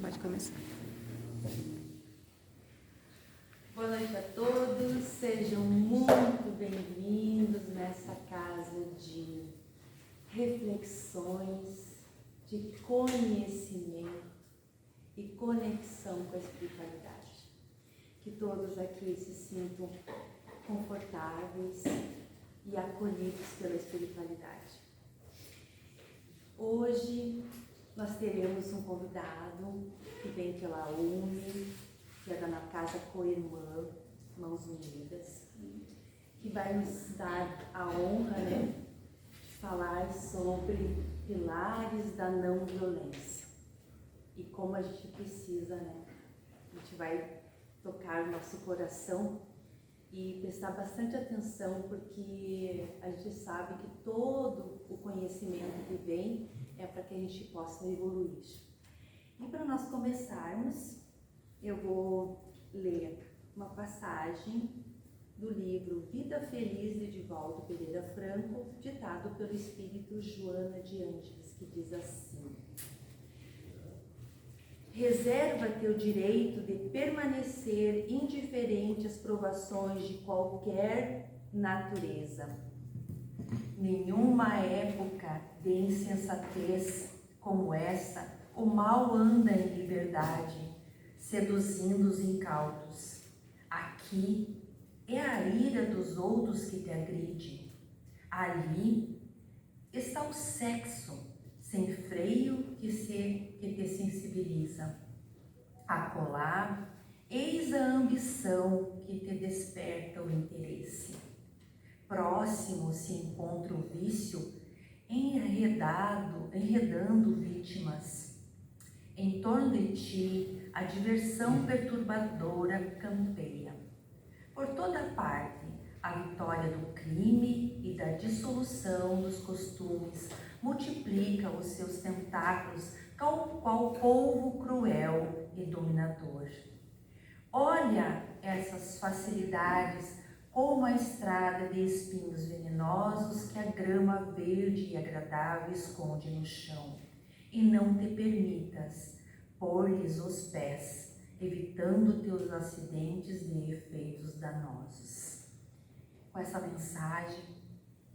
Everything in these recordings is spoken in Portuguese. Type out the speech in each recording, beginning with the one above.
Pode começar. Boa noite a todos, sejam muito bem-vindos nessa casa de reflexões, de conhecimento e conexão com a espiritualidade. Que todos aqui se sintam confortáveis e acolhidos pela espiritualidade. Hoje nós teremos um convidado que vem pela UME, que é da na Casa Coirmã, Mãos Unidas, que vai nos dar a honra, de falar sobre pilares da não violência e como a gente precisa, a gente vai tocar o nosso coração e prestar bastante atenção, porque a gente sabe que todo o conhecimento que vem é para que a gente possa evoluir. E para nós começarmos, eu vou ler uma passagem do livro Vida Feliz de Divaldo Pereira Franco, ditado pelo espírito Joana de Ângeles, que diz assim: reserva teu direito de permanecer indiferente às provações de qualquer natureza. Nenhuma época de insensatez como essa, o mal anda em liberdade, seduzindo os incautos. Aqui é a ira dos outros que te agride. Ali está o sexo sem freio que te sensibiliza. Acolá, eis a ambição que te desperta o interesse. Próximo se encontra o vício enredando vítimas. Em torno de ti, a diversão perturbadora campeia. Por toda parte, a vitória do crime e da dissolução dos costumes multiplica os seus tentáculos qual polvo cruel e dominador. Olha essas facilidades como a estrada de espinhos venenosos que a grama verde e agradável esconde no chão, e não te permitas pôr-lhes os pés, evitando teus acidentes de efeitos danosos. Com essa mensagem,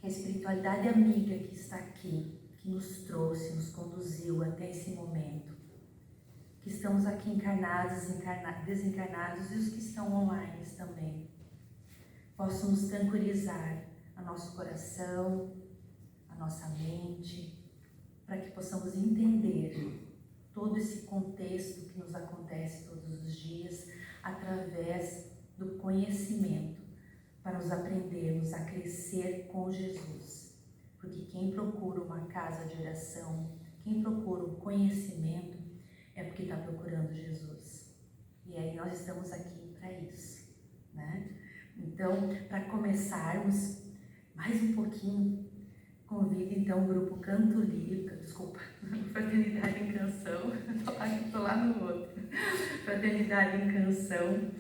que a espiritualidade amiga que está aqui, que nos trouxe, nos conduziu até esse momento, que estamos aqui encarnados, desencarnados e os que estão online também, possam nos tranquilizar a nosso coração, a nossa mente, para que possamos entender todo esse contexto que nos acontece todos os dias através do conhecimento, para nos aprendermos a crescer com Jesus. Porque quem procura uma casa de oração, quem procura um conhecimento, é porque está procurando Jesus. E aí nós estamos aqui para isso, Então, para começarmos mais um pouquinho, convido então o grupo Canto Lírico, Fraternidade em Canção, estou lá no outro, Fraternidade em Canção,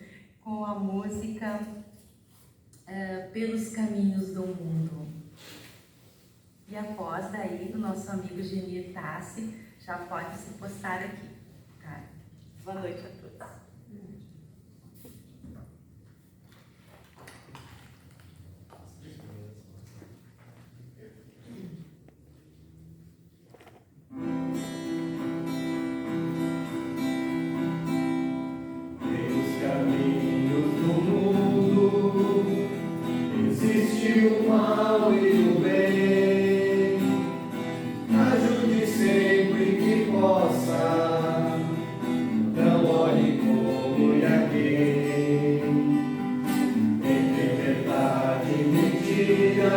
com a música Pelos Caminhos do Mundo. E após daí, o nosso amigo Genir Tassi já pode se postar aqui. Tá? Boa noite a todos. O mal e o bem, ajude sempre que possa, não olhe como e a quem, entre verdade e mentira,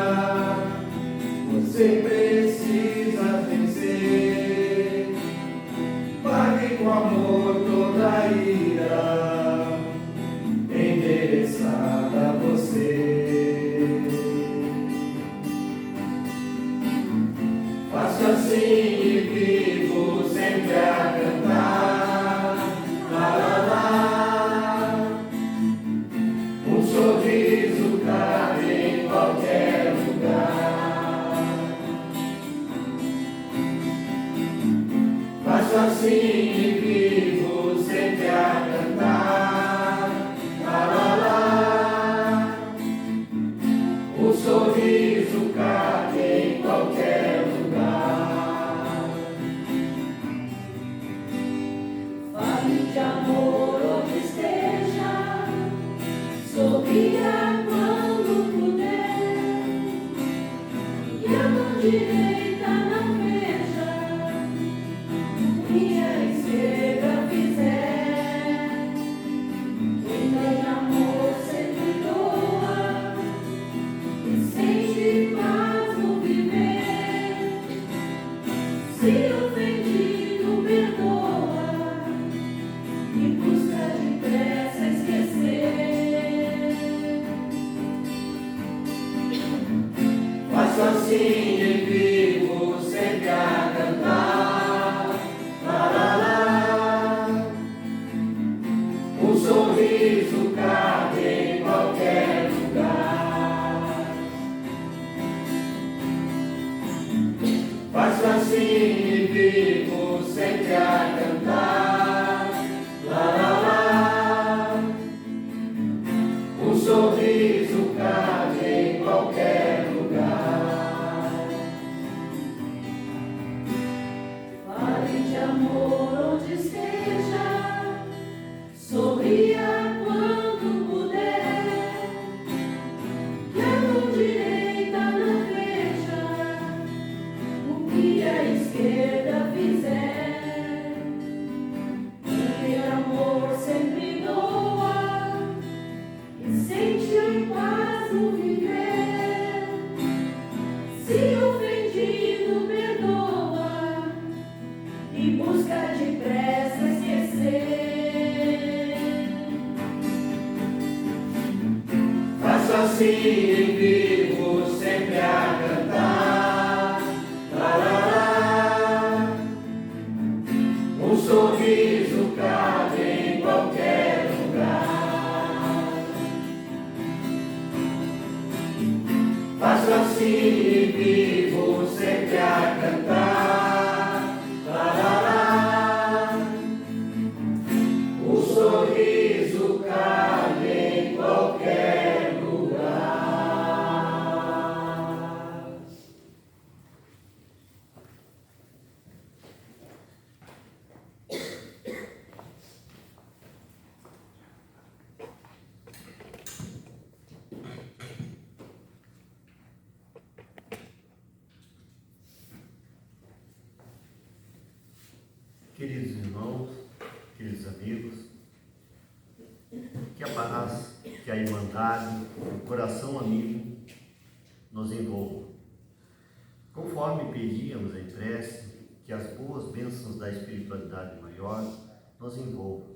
você precisa vencer, pague com amor toda a ira, endereçada a você. Faço assim e vivo sempre a cantar, lá, lá, lá. Um sorriso cabe em qualquer lugar. Faço assim e vivo direita não veja, o que a esquerda fizer. Quem tem amor sempre doa e sente paz no viver. Se ofendido perdoa e busca depressa esquecer. Faço assim e vivo sempre a cantar. Lá, lá, lá. Um sorriso cabe em qualquer lugar. Faço assim e vivo sempre a cantar. Lá, lá, lá. Um sorriso cabe em qualquer lugar. Fale de amor onde esteja, sorria quando puder. Que a mão direita não veja o que a esquerda fizer. Porque amor sempre doa e sente paz no viver. Se ofendido perdoa e busca depressa esquecer. Faço assim e vivo sempre a cantar. Lá, lá, lá. Um sorriso cabe em qualquer lugar. Faço assim e vivo sempre a cantar. Lá, lá, lá. O sorriso cabe em qualquer lugar. Queridos irmãos, queridos amigos, que a paz, que a irmandade, o coração amigo nos envolva. Conforme pedíamos em prece, que as boas bênçãos da espiritualidade maior nos envolvam.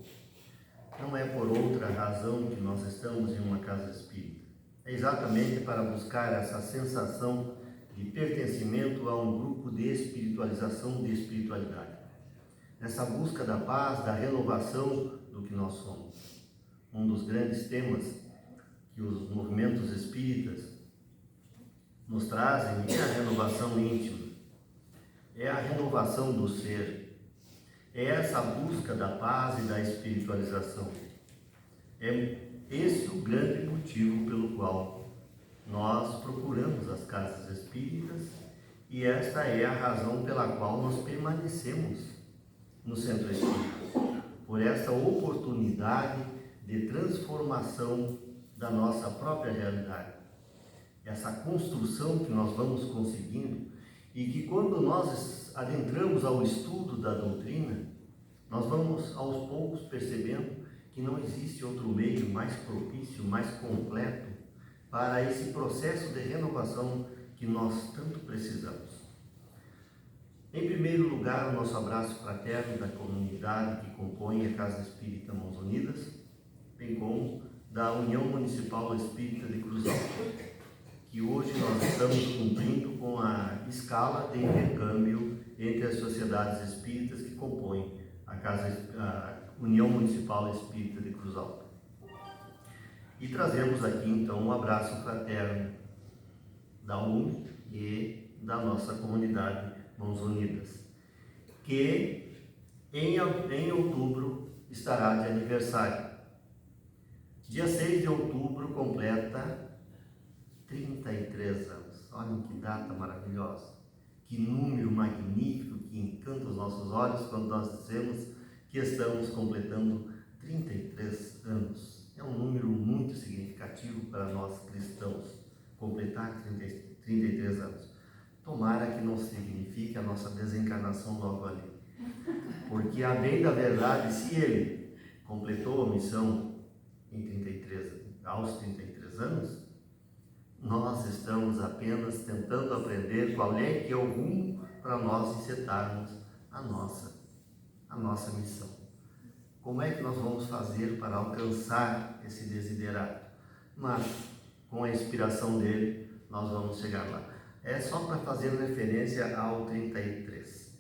Não é por outra razão que nós estamos em uma casa espírita. É exatamente para buscar essa sensação de pertencimento a um grupo de espiritualização, de espiritualidade. Nessa busca da paz, da renovação do que nós somos. Um dos grandes temas que os movimentos espíritas nos trazem é a renovação íntima, é a renovação do ser, é essa busca da paz e da espiritualização. É esse o grande motivo pelo qual nós procuramos as casas espíritas e esta é a razão pela qual nós permanecemos no Centro Espírita, por essa oportunidade de transformação da nossa própria realidade, essa construção que nós vamos conseguindo e que quando nós adentramos ao estudo da doutrina, nós vamos aos poucos percebendo que não existe outro meio mais propício, mais completo para esse processo de renovação que nós tanto precisamos. Em primeiro lugar, o nosso abraço fraterno da comunidade que compõe a Casa Espírita Mãos Unidas, bem como da União Municipal Espírita de Cruz Alta, que hoje nós estamos cumprindo com a escala de intercâmbio entre as sociedades espíritas que compõem a União Municipal Espírita de Cruz Alta. E trazemos aqui então um abraço fraterno da UNE e da nossa comunidade Mãos Unidas, que em outubro estará de aniversário. Dia 6 de outubro completa 33 anos. Olhem que data maravilhosa, que número magnífico que encanta os nossos olhos quando nós dizemos que estamos completando 33 anos. É um número muito significativo para nós cristãos, completar 33 anos. Tomara que não signifique a nossa desencarnação logo ali. Porque, a bem da verdade, se ele completou a missão aos 33 anos, nós estamos apenas tentando aprender qual é que é o rumo para nós encetarmos a nossa missão. Como é que nós vamos fazer para alcançar esse desiderato? Mas, com a inspiração dele, nós vamos chegar lá. É só para fazer referência ao 33.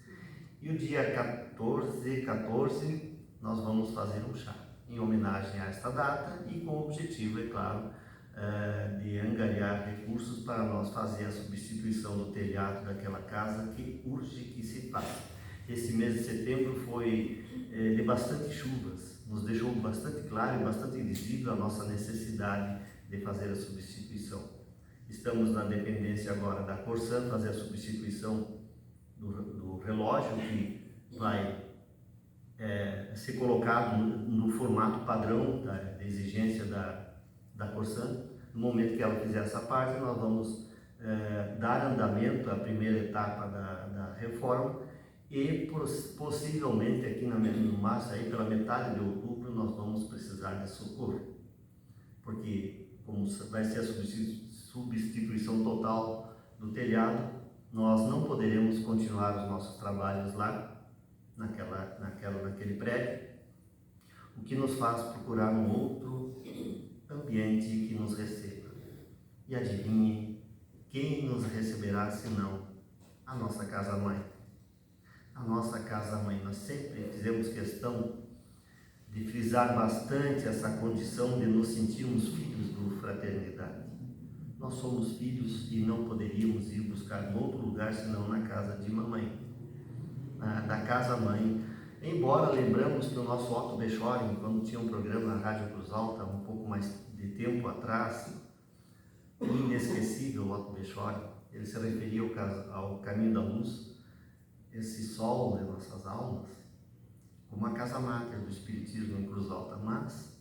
E o dia 14, nós vamos fazer um chá, em homenagem a esta data e com o objetivo, é claro, de angariar recursos para nós fazer a substituição do telhado daquela casa que urge que se faça. Esse mês de setembro foi de bastante chuvas, nos deixou bastante claro e bastante visível a nossa necessidade de fazer a substituição. Estamos na dependência agora da Corsan, fazer a substituição do relógio que vai ser colocado no formato padrão da exigência da Corsan. No momento que ela fizer essa parte, nós vamos dar andamento à primeira etapa da reforma e possivelmente aqui no março, aí pela metade de outubro, nós vamos precisar de socorro, porque como vai ser a substituição total do telhado, nós não poderemos continuar os nossos trabalhos lá naquele prédio, o que nos faz procurar um outro ambiente que nos receba. E adivinhe, quem nos receberá senão a nossa casa-mãe? A nossa casa-mãe. Nós sempre fizemos questão de frisar bastante essa condição de nos sentirmos filhos do Fraternidade. Nós somos filhos e não poderíamos ir buscar em outro lugar senão na casa de mamãe, da casa-mãe. Embora lembramos que o nosso Otto Bechorin, quando tinha um programa na Rádio Cruz Alta, um pouco mais de tempo atrás, o inesquecível Otto Bechorin, ele se referia ao caminho da luz, esse sol de nossas almas, como a casa máter do Espiritismo em Cruz Alta. Mas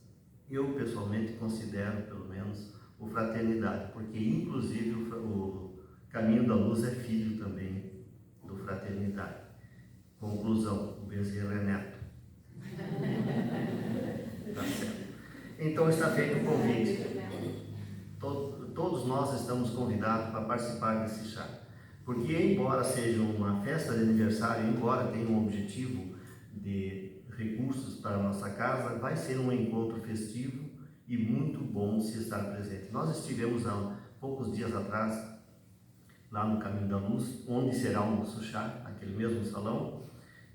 eu pessoalmente considero, pelo menos, o Fraternidade, porque inclusive o caminho da luz é filho também do Fraternidade. Conclusão, o Bezerra é neto. Tá certo. Então está feito o convite. Todos nós estamos convidados para participar desse chá. Porque, embora seja uma festa de aniversário, embora tenha um objetivo de recursos para a nossa casa, vai ser um encontro festivo e muito bom se estar presente. Nós estivemos há poucos dias atrás, lá no Caminho da Luz, onde será o nosso chá, aquele mesmo salão,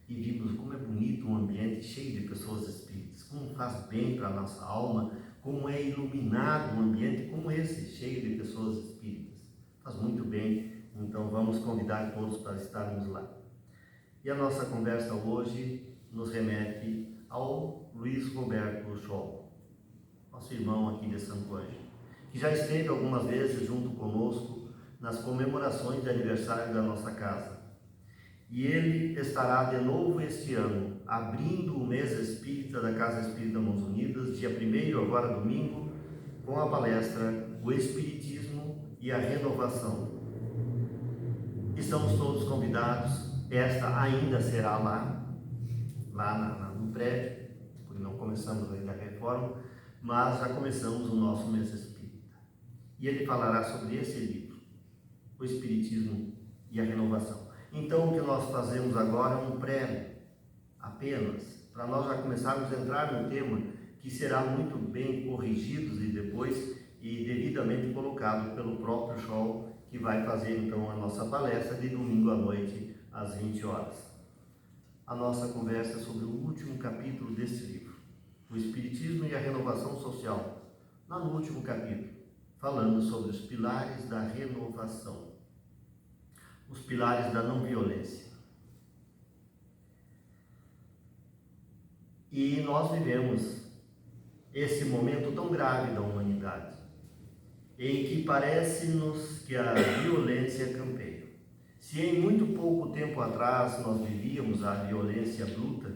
e vimos como é bonito um ambiente cheio de pessoas espíritas, como faz bem para a nossa alma, como é iluminado um ambiente como esse, cheio de pessoas espíritas. Faz muito bem. Então vamos convidar todos para estarmos lá. E a nossa conversa hoje nos remete ao Luiz Roberto Scholl, nosso irmão aqui de Santo Ângelo, que já esteve algumas vezes junto conosco nas comemorações de aniversário da nossa casa. E ele estará de novo este ano, abrindo o mês espírita da Casa Espírita Mãos Unidas, dia 1º, agora domingo, com a palestra O Espiritismo e a Renovação. Estamos todos convidados. Esta ainda será lá no prédio, porque não começamos ainda a reforma, mas já começamos o nosso mês espírita. E ele falará sobre esse livro, O Espiritismo e a Renovação. Então, o que nós fazemos agora é um prêmio, apenas, para nós já começarmos a entrar no tema que será muito bem corrigido e depois e devidamente colocado pelo próprio Scholl, que vai fazer então a nossa palestra de domingo à noite, às 20 horas. A nossa conversa sobre o último capítulo desse livro, O Espiritismo e a Renovação Social, lá no último capítulo, falando sobre os pilares da renovação, os pilares da não violência. E nós vivemos esse momento tão grave da humanidade, em que parece-nos que a violência campeia. Se em muito pouco tempo atrás nós vivíamos a violência bruta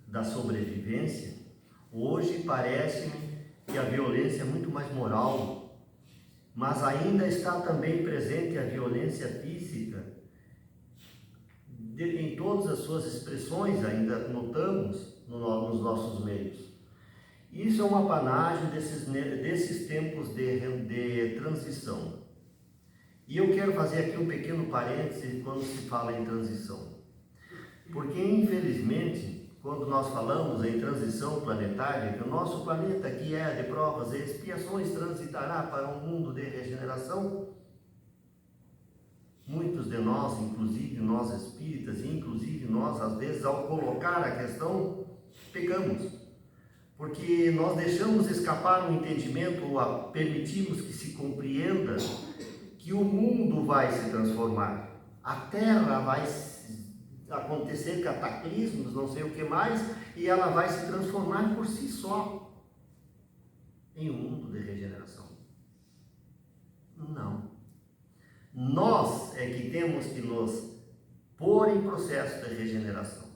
da sobrevivência, hoje parece-me que a violência é muito mais moral, mas ainda está também presente a violência física em todas as suas expressões, ainda notamos nos nossos meios. Isso é um apanágio desses tempos de transição. E eu quero fazer aqui um pequeno parêntese quando se fala em transição. Porque, infelizmente, quando nós falamos em transição planetária, que o nosso planeta, que é de provas e expiações, transitará para um mundo de regeneração, muitos de nós, inclusive nós espíritas, e inclusive nós, às vezes, ao colocar a questão, pecamos. Porque nós deixamos escapar um entendimento, ou permitimos que se compreenda que o mundo vai se transformar. A Terra vai acontecer cataclismos, não sei o que mais, e ela vai se transformar por si só em um mundo de regeneração. Não. Nós é que temos que nos pôr em processo de regeneração.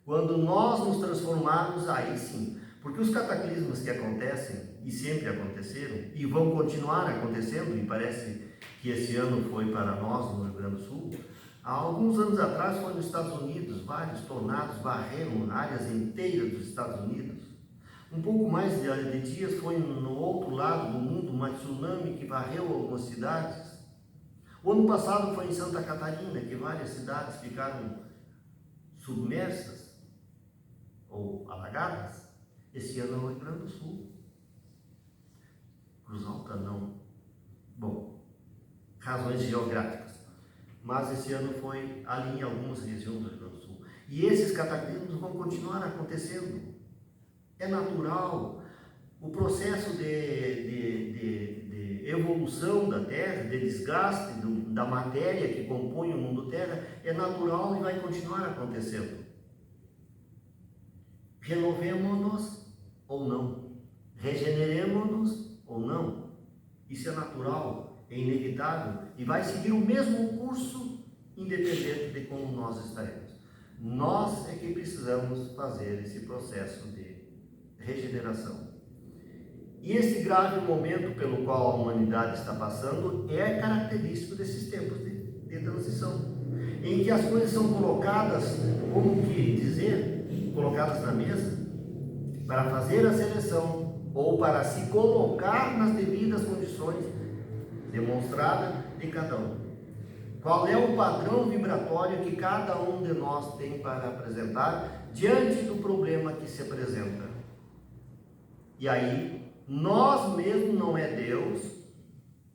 Quando nós nos transformarmos, aí sim. Porque os cataclismos que acontecem, e sempre aconteceram, e vão continuar acontecendo, e parece que esse ano foi para nós no Rio Grande do Sul, há alguns anos atrás foi nos Estados Unidos, vários tornados varreram áreas inteiras dos Estados Unidos. Um pouco mais de dias foi no outro lado do mundo uma tsunami que varreu algumas cidades. O ano passado foi em Santa Catarina, que várias cidades ficaram submersas ou alagadas. Esse ano é no Rio Grande do Sul. Cruz Alta não. Bom, razões geográficas. Mas esse ano foi ali em algumas regiões do Rio Grande do Sul. E esses cataclismos vão continuar acontecendo. É natural. O processo de evolução da Terra, de desgaste da matéria que compõe o mundo Terra, é natural e vai continuar acontecendo. Renovemos-nos ou não, regeneremos-nos ou não, isso é natural, é inevitável e vai seguir o mesmo curso independente de como nós estaremos. Nós é que precisamos fazer esse processo de regeneração. E esse grave momento pelo qual a humanidade está passando é característico desses tempos de transição, em que as coisas são colocadas, como que dizer, colocadas na mesa, para fazer a seleção ou para se colocar nas devidas condições demonstradas de cada um. Qual é o padrão vibratório que cada um de nós tem para apresentar diante do problema que se apresenta? E aí, nós mesmos não é Deus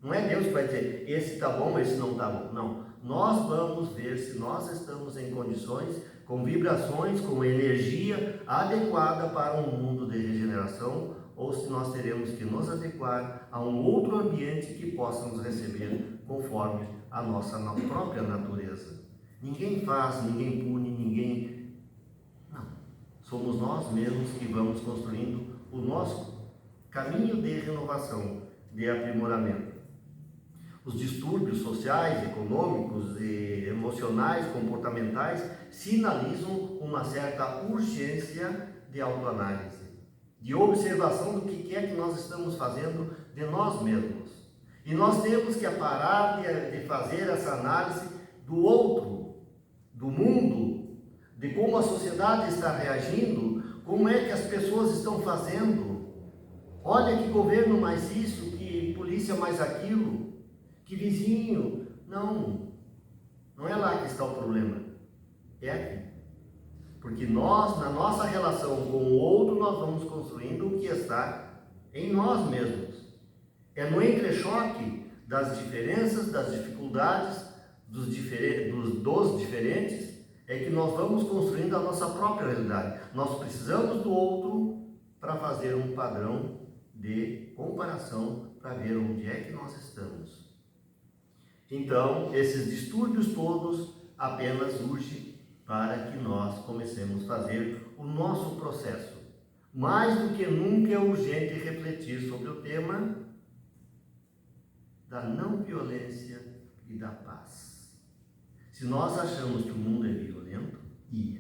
que vai dizer, esse está bom, esse não está bom. Não, nós vamos ver se nós estamos em condições, com vibrações, com energia adequada para um mundo de regeneração, ou se nós teremos que nos adequar a um outro ambiente que possa nos receber conforme a nossa própria natureza. Ninguém faz, ninguém pune, ninguém... Não. Somos nós mesmos que vamos construindo o nosso caminho de renovação, de aprimoramento. Os distúrbios sociais, econômicos, e emocionais, comportamentais sinalizam uma certa urgência de autoanálise, de observação do que é que nós estamos fazendo de nós mesmos. E nós temos que parar de fazer essa análise do outro, do mundo, de como a sociedade está reagindo, como é que as pessoas estão fazendo. Olha que governo mais isso, que polícia mais aquilo, que vizinho. Não é lá que está o problema, é aqui. Porque nós, na nossa relação com o outro, nós vamos construindo o que está em nós mesmos. É no entrechoque das diferenças, das dificuldades, dos diferentes, é que nós vamos construindo a nossa própria realidade. Nós precisamos do outro para fazer um padrão de comparação, para ver onde é que nós estamos. Então, esses distúrbios todos apenas urgem para que nós comecemos a fazer o nosso processo. Mais do que nunca é urgente refletir sobre o tema da não violência e da paz. Se nós achamos que o mundo é violento, e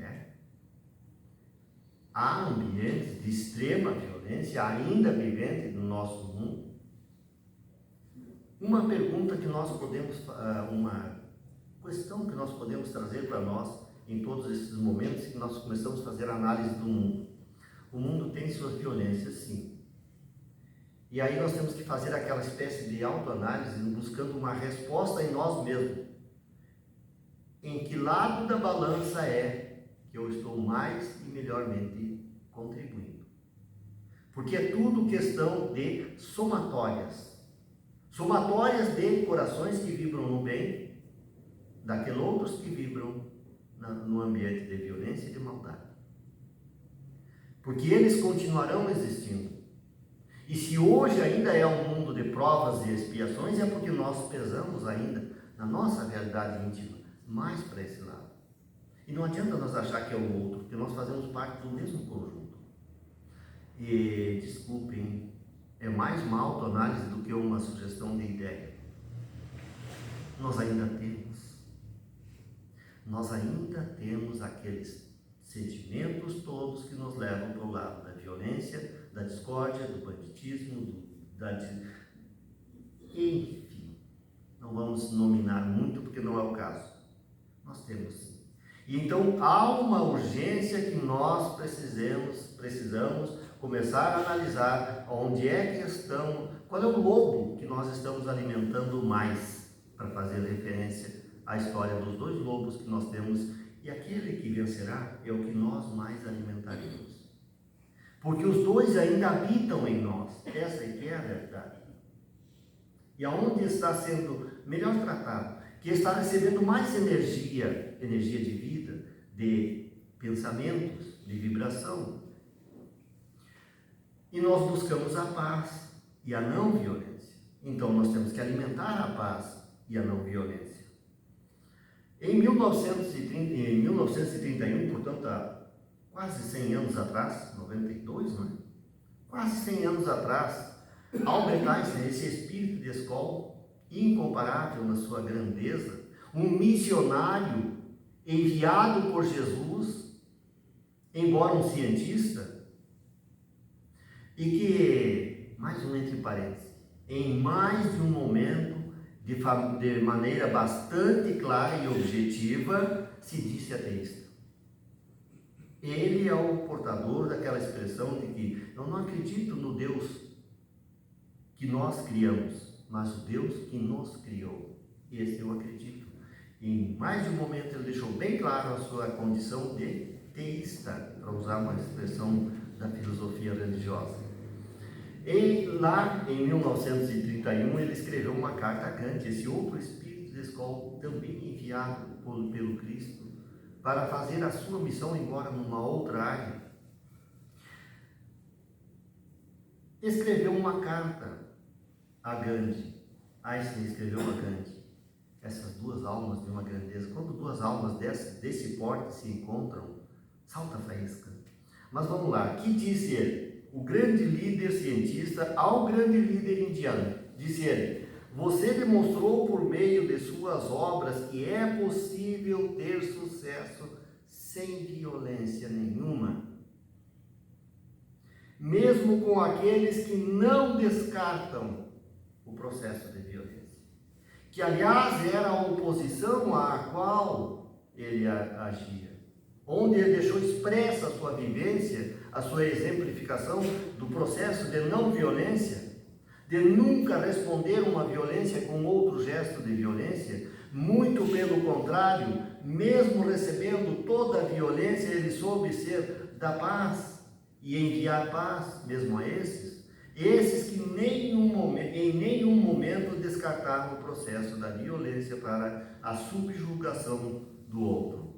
há ambientes de extrema violência ainda viventes no nosso mundo. Uma pergunta que nós podemos, uma questão que nós podemos trazer para nós em todos esses momentos que nós começamos a fazer análise do mundo. O mundo tem suas violências, sim. E aí nós temos que fazer aquela espécie de autoanálise, buscando uma resposta em nós mesmos. Em que lado da balança é que eu estou mais e melhormente contribuindo? Porque é tudo questão de somatórias. Somatórias de corações que vibram no bem, daqueles outros que vibram no ambiente de violência e de maldade. Porque eles continuarão existindo. E se hoje ainda é um mundo de provas e expiações, é porque nós pesamos ainda, na nossa realidade íntima, mais para esse lado. E não adianta nós achar que é o outro, porque nós fazemos parte do mesmo conjunto. E, desculpem, é mais uma autoanálise do que uma sugestão de ideia. Nós ainda temos aqueles sentimentos todos que nos levam para o lado da violência, da discórdia, do banditismo, enfim, não vamos nominar muito porque não é o caso. Nós temos sim. E então há uma urgência que nós precisamos começar a analisar onde é que estamos, qual é o lobo que nós estamos alimentando mais, para fazer referência à história dos dois lobos que nós temos, e aquele que vencerá é o que nós mais alimentaremos. Porque os dois ainda habitam em nós, essa é que é a verdade. E aonde está sendo melhor tratado, que está recebendo mais energia de vida, de pensamentos, de vibração. E nós buscamos a paz e a não violência. Então nós temos que alimentar a paz e a não violência. Em 1931, portanto, há quase 100 anos atrás, 92, não é? Quase 100 anos atrás, Albert Einstein, esse espírito de escola, incomparável na sua grandeza, um missionário enviado por Jesus, embora um cientista, e que, mais um entre parênteses, em mais de um momento, de maneira bastante clara e objetiva, se disse ateísta. Ele é o portador daquela expressão de que eu não acredito no Deus que nós criamos, mas o Deus que nos criou. Esse eu acredito. E em mais de um momento ele deixou bem claro a sua condição de teísta, para usar uma expressão da filosofia religiosa. E lá em 1931 ele escreveu uma carta a Kant, esse outro espírito de escola, também enviado pelo Cristo, para fazer a sua missão, embora numa outra área. Escreveu uma carta a Gandhi. Einstein escreveu a Gandhi. Essas duas almas de uma grandeza. Quando duas almas desse porte se encontram, salta a faísca. Mas vamos lá, que disse ele? O grande líder cientista ao grande líder indiano. Disse ele: você demonstrou por meio de suas obras que é possível ter sucesso sem violência nenhuma. Mesmo com aqueles que não descartam o processo de violência. Que, aliás, era a oposição à qual ele agia. Onde ele deixou expressa a sua vivência, a sua exemplificação do processo de não violência, de nunca responder uma violência com outro gesto de violência, muito pelo contrário, mesmo recebendo toda a violência, ele soube ser da paz e enviar paz mesmo a esses que em nenhum momento descartaram o processo da violência para a subjugação do outro.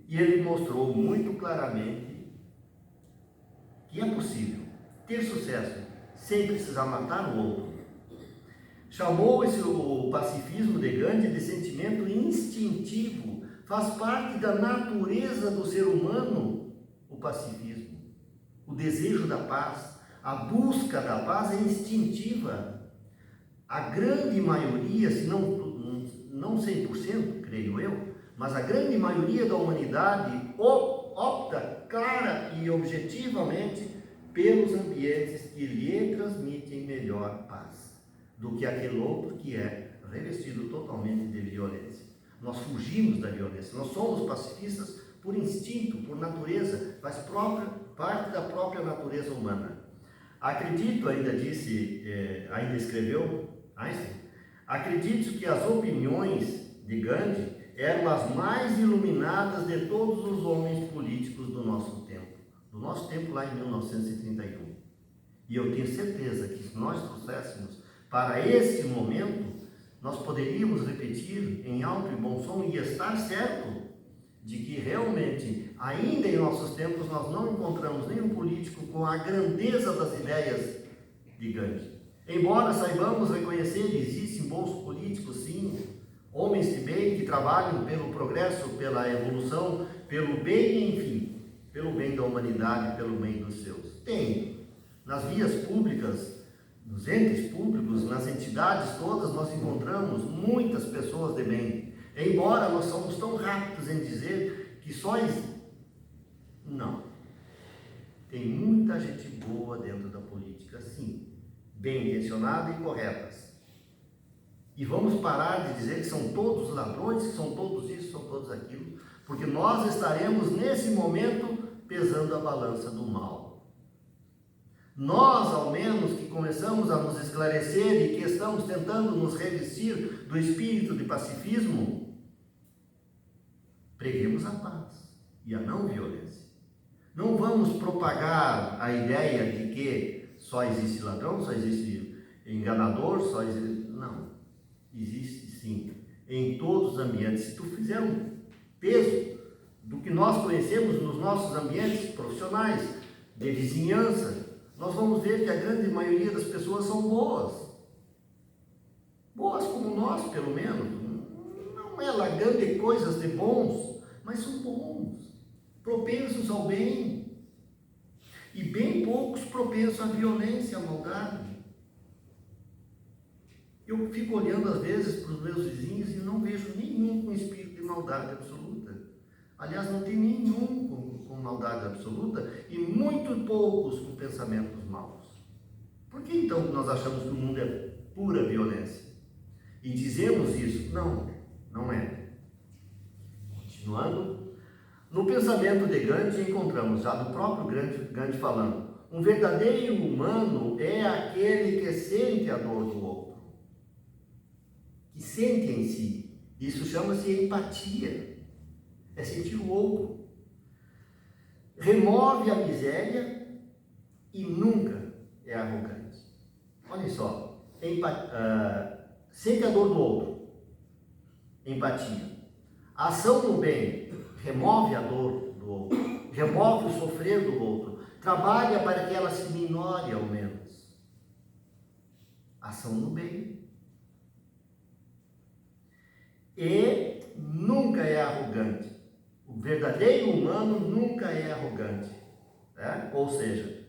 E ele mostrou muito claramente que é possível ter sucesso sem precisar matar o outro. Chamou o pacifismo de Gandhi de sentimento instintivo. Faz parte da natureza do ser humano o pacifismo. O desejo da paz, a busca da paz é instintiva. A grande maioria, se não 100%, creio eu, mas a grande maioria da humanidade opta clara e objetivamente pelos ambientes que lhe transmitem melhor paz do que aquele outro que é revestido totalmente de violência. Nós fugimos da violência. Nós somos pacifistas por instinto, por natureza, faz parte da própria natureza humana. Acredito, ainda escreveu Einstein, acredito que as opiniões de Gandhi eram as mais iluminadas de todos os homens políticos do nosso tempo lá em 1931. E eu tenho certeza que se nós trouxéssemos para esse momento, nós poderíamos repetir em alto e bom som e estar certo de que realmente, ainda em nossos tempos, nós não encontramos nenhum político com a grandeza das ideias de Gandhi. Embora saibamos reconhecer que existem bons políticos, sim, homens de bem que trabalham pelo progresso, pela evolução, pelo bem, enfim, pelo bem da humanidade, pelo bem dos seus. Tem. Nas vias públicas, nos entes públicos, nas entidades todas, nós encontramos muitas pessoas de bem. Embora nós somos tão rápidos em dizer que só não. Tem muita gente boa dentro da política, sim, bem intencionada e corretas. E vamos parar de dizer que são todos ladrões, que são todos isso, são todos aquilo, porque nós estaremos nesse momento pesando a balança do mal. Nós, ao menos, que começamos a nos esclarecer e que estamos tentando nos revestir do espírito de pacifismo, preguemos a paz e a não violência. Não vamos propagar a ideia de que só existe ladrão, só existe enganador, só existe... Não. Existe sim, em todos os ambientes. Se tu fizer um peso do que nós conhecemos nos nossos ambientes profissionais, de vizinhança, nós vamos ver que a grande maioria das pessoas são boas. Boas como nós, pelo menos. Não é largando de coisas de bons, mas são bons, propensos ao bem. E bem poucos propensos à violência, à maldade. Eu fico olhando às vezes para os meus vizinhos e não vejo nenhum com espírito de maldade absoluta. Aliás, não tem nenhum com maldade absoluta e muito poucos com pensamentos maus. Por que então nós achamos que o mundo é pura violência? E dizemos isso? Não, não é. Continuando, no pensamento de Gandhi encontramos já do próprio Gandhi falando: um verdadeiro humano é aquele que sente a dor do outro. Que sente em si. Isso chama-se empatia. É sentir o outro. Remove a miséria e nunca é arrogante. Olhem só. Sente a dor do outro. Empatia. Ação no bem. Remove a dor do outro. Remove o sofrer do outro. Trabalha para que ela se minore ao menos. Ação no bem. E nunca é arrogante. O verdadeiro humano nunca é arrogante. Né? Ou seja,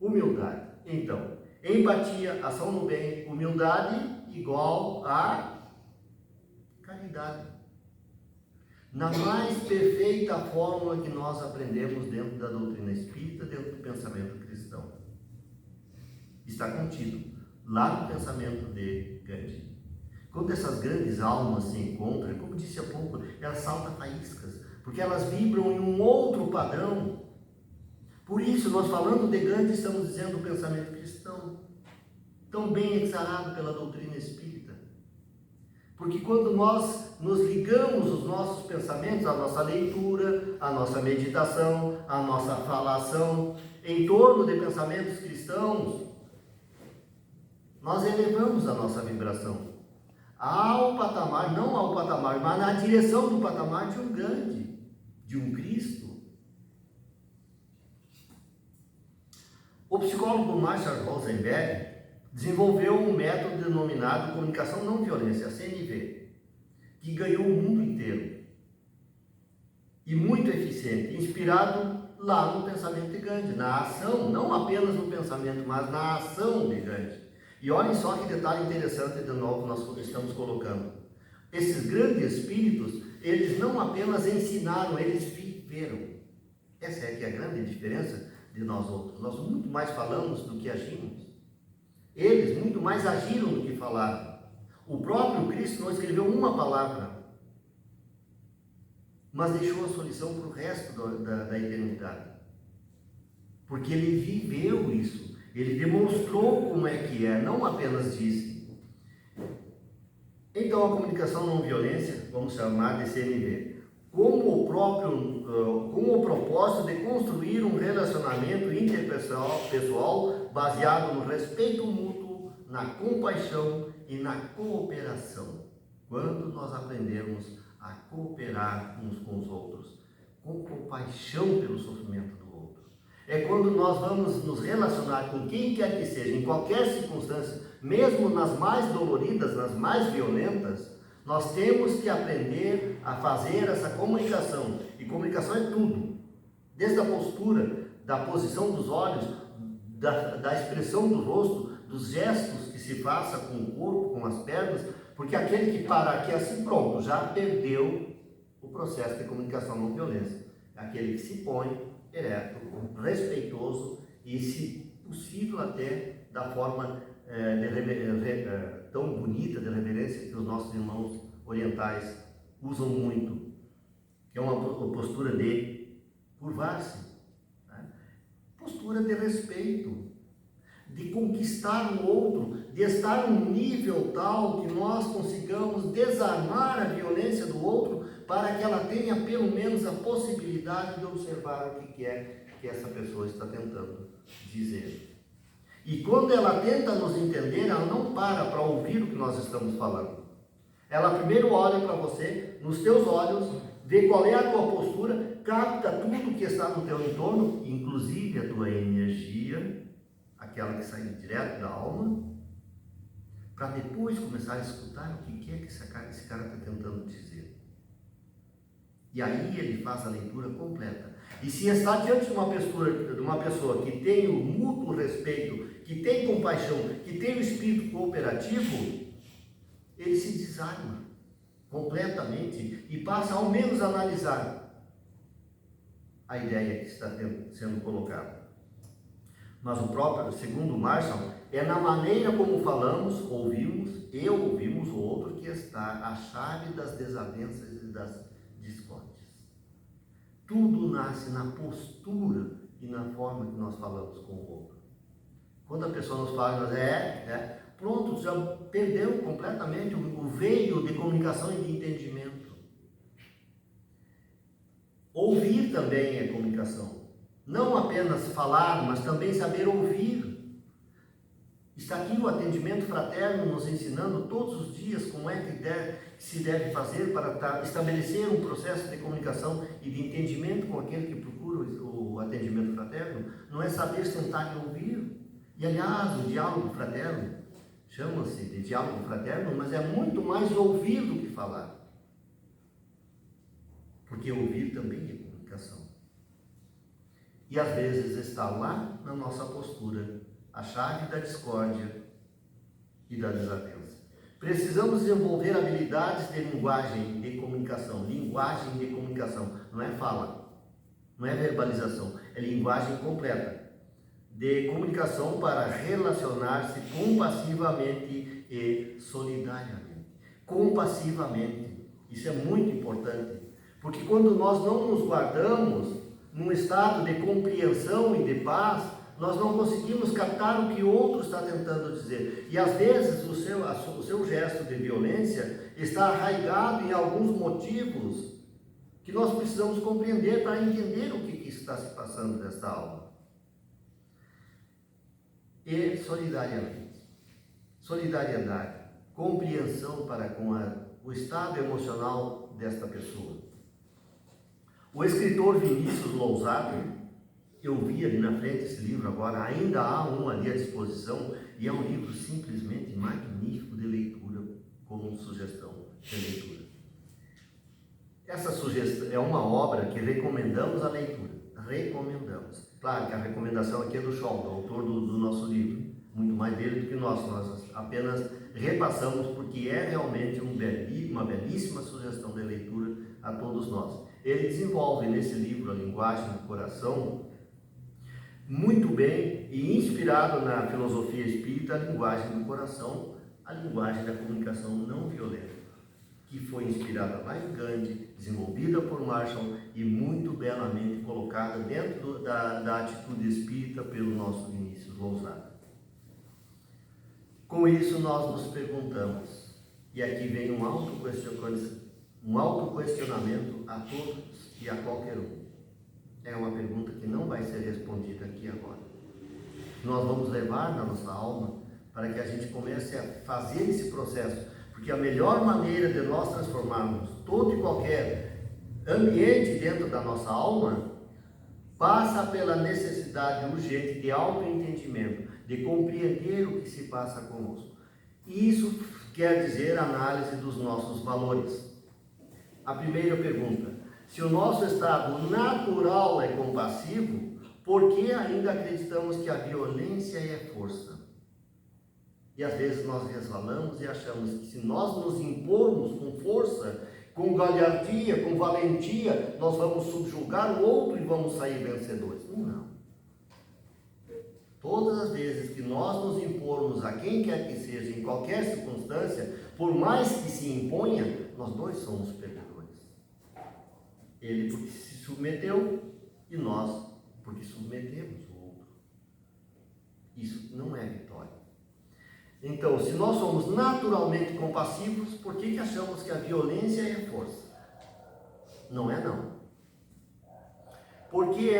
humildade. Então, empatia, ação no bem, humildade igual a caridade. Na mais perfeita fórmula que nós aprendemos dentro da doutrina espírita, dentro do pensamento cristão. Está contido lá no pensamento de Gandhi. Quando essas grandes almas se encontram, como disse há pouco, elas saltam faíscas, porque elas vibram em um outro padrão. Por isso, nós falando de Gandhi, estamos dizendo o pensamento cristão, tão bem exarado pela doutrina espírita. Porque quando nós nos ligamos os nossos pensamentos, a nossa leitura, a nossa meditação, a nossa falação, em torno de pensamentos cristãos, nós elevamos a nossa vibração. Ao patamar, não ao patamar, mas na direção do patamar de um Gandhi, de um Cristo. O psicólogo Marshall Rosenberg desenvolveu um método denominado Comunicação Não Violência, CNV, que ganhou o mundo inteiro. E muito eficiente, inspirado lá no pensamento de Gandhi, na ação, não apenas no pensamento, mas na ação de Gandhi. E olhem só que detalhe interessante de novo nós estamos colocando. Esses grandes espíritos, eles não apenas ensinaram, eles viveram. Essa é que é a grande diferença de nós outros. Nós muito mais falamos do que agimos. Eles muito mais agiram do que falaram. O próprio Cristo não escreveu uma palavra. mas deixou a sua lição para o resto da eternidade. Porque ele viveu isso, ele demonstrou como é que é, não apenas disse. Então a comunicação não violência, vamos chamar de CNV, com o propósito de construir um relacionamento interpessoal baseado no respeito mútuo, na compaixão e na cooperação. Quando nós aprendemos a cooperar uns com os outros, com compaixão pelo sofrimento do outro, é quando nós vamos nos relacionar com quem quer que seja, em qualquer circunstância, mesmo nas mais doloridas, nas mais violentas, nós temos que aprender a fazer essa comunicação. E comunicação é tudo. Desde a postura, da posição dos olhos, da expressão do rosto, dos gestos que se faça com o corpo, com as pernas, porque aquele que para aqui assim, pronto, já perdeu o processo de comunicação não violência. Aquele que se põe ereto, respeitoso e, se possível, até da forma tão bonita de reverência que os nossos irmãos orientais usam muito, que é uma postura de curvar-se, né? Postura de respeito, de conquistar o outro, de estar num nível tal que nós consigamos desarmar a violência do outro para que ela tenha pelo menos a possibilidade de observar o que é que essa pessoa está tentando dizer. E quando ela tenta nos entender, ela não para ouvir o que nós estamos falando. Ela primeiro olha para você, nos teus olhos, vê qual é a tua postura, capta tudo que está no teu entorno, inclusive a tua energia, aquela que sai direto da alma, para depois começar a escutar o que é que esse cara está tentando dizer. E aí ele faz a leitura completa. E se está diante de uma pessoa que tem o mútuo respeito, que tem compaixão, que tem o espírito cooperativo, ele se desarma completamente e passa ao menos a analisar a ideia que está sendo colocada. Mas o próprio, segundo Marshall, é na maneira como falamos, ouvimos o outro que está a chave das desavenças e das discórdias. Tudo nasce na postura e na forma que nós falamos com o outro. Quando a pessoa nos fala, pronto, já perdeu completamente o veio de comunicação e de entendimento. Ouvir também é comunicação. Não apenas falar, mas também saber ouvir. Está aqui o atendimento fraterno nos ensinando todos os dias como é que se deve fazer para estabelecer um processo de comunicação e de entendimento com aquele que procura o atendimento fraterno. Não é saber sentar e ouvir. E aliás, o diálogo fraterno chama-se de diálogo fraterno, mas é muito mais ouvir do que falar. Porque ouvir também é comunicação. E às vezes está lá na nossa postura a chave da discórdia e da desavença. Precisamos desenvolver habilidades de linguagem de comunicação. Linguagem de comunicação. Não é fala, não é verbalização, é linguagem completa. De comunicação para relacionar-se compassivamente e solidariamente. Compassivamente. Isso é muito importante. Porque quando nós não nos guardamos num estado de compreensão e de paz, nós não conseguimos captar o que o outro está tentando dizer. E às vezes o seu gesto de violência está arraigado em alguns motivos que nós precisamos compreender para entender o que está se passando nesta aula. E solidariedade, compreensão para com o estado emocional desta pessoa. O escritor Vinícius Lousado, eu vi ali na frente esse livro agora, ainda há um ali à disposição, e é um livro simplesmente magnífico de leitura, como sugestão de leitura. Essa sugestão é uma obra que recomendamos a leitura, recomendamos. Claro que a recomendação aqui é do Scholl, do autor do nosso livro, muito mais dele do que nós apenas repassamos porque é realmente uma belíssima sugestão de leitura a todos nós. Ele desenvolve nesse livro a linguagem do coração muito bem e inspirado na filosofia espírita, a linguagem do coração, a linguagem da comunicação não violenta, que foi inspirada lá em Gandhi, desenvolvida por Marshall e muito belamente colocada dentro da atitude espírita pelo nosso Vinícius Lousada. Com isso, nós nos perguntamos, e aqui vem um autoquestionamento a todos e a qualquer um. É uma pergunta que não vai ser respondida aqui agora. Nós vamos levar na nossa alma para que a gente comece a fazer esse processo, porque a melhor maneira de nós transformarmos todo e qualquer ambiente dentro da nossa alma passa pela necessidade urgente de autoentendimento, de compreender o que se passa conosco. E isso quer dizer análise dos nossos valores. A primeira pergunta: se o nosso estado natural é compassivo, por que ainda acreditamos que a violência é força? E às vezes nós resvalamos e achamos que se nós nos impormos com força, com galhardia, com valentia, nós vamos subjugar o outro e vamos sair vencedores. Não. Todas as vezes que nós nos impormos a quem quer que seja, em qualquer circunstância, por mais que se imponha, nós dois somos perdedores. Ele porque se submeteu e nós porque submetemos o outro. Isso não é vitória. Então, se nós somos naturalmente compassivos, por que achamos que a violência é força? Não é não. Porque